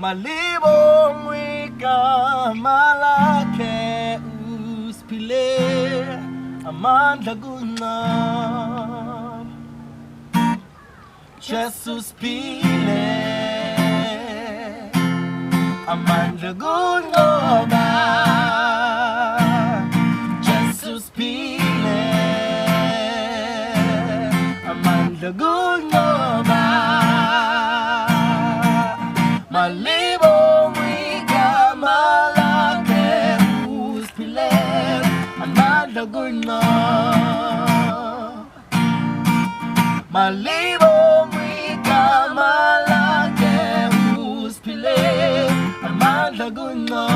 Malibong igama lakhe usiphile amandla kuNqaba Jesus phile amandla kuNqaba Jesus phile amandla kuNqaba Malibong igama lakhe usiphile amandla kuNqaba Malibong igama lakhe usiphile amandla kuNqaba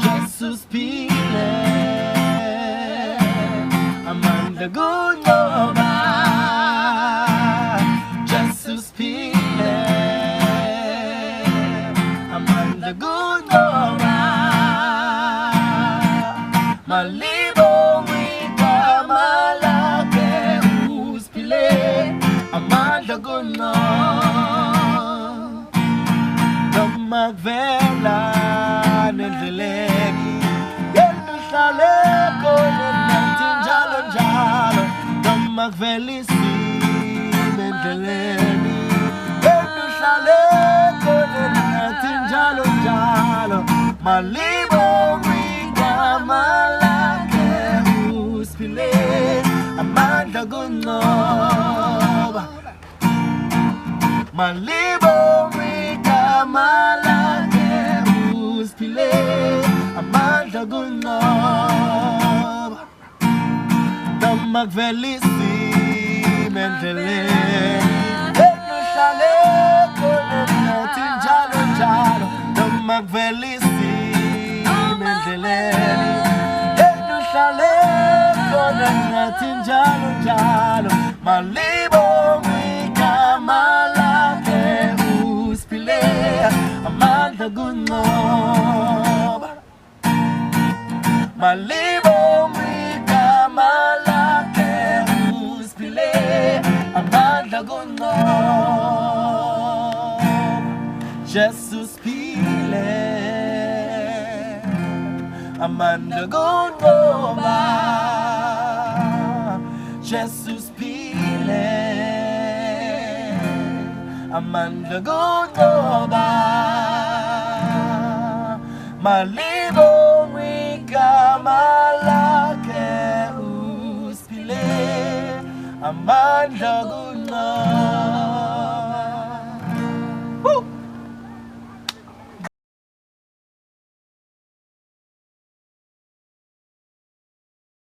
Jesus phile amandla kuNqaba Jesus phile amandla kuNqaba Malibong igama lakhe usiphile amandla kuNqaba Magvela nendleleni Yeluhlale khona nathi njalo njalo Magvela isime endleleni Yeluhlale khona nathi njalo njalo Malibong igama lakhe usiphile amandla kuNqaba Malibong igama lakhe usiphile amandla kuNqaba Magvela isime endleleni Yeluhlale khona nathi njalo njalo Magvela isime endleleni Yeluhlale khona nathi njalo njalo Malibong igama lakhe usiphile amandla kuNqaba Malibong igama lakhe usiphile amandla kuNqaba Jesus phile amandla kuNqaba Jesus phile amandla kuNqaba Malibong igama lakhe usiphile amandla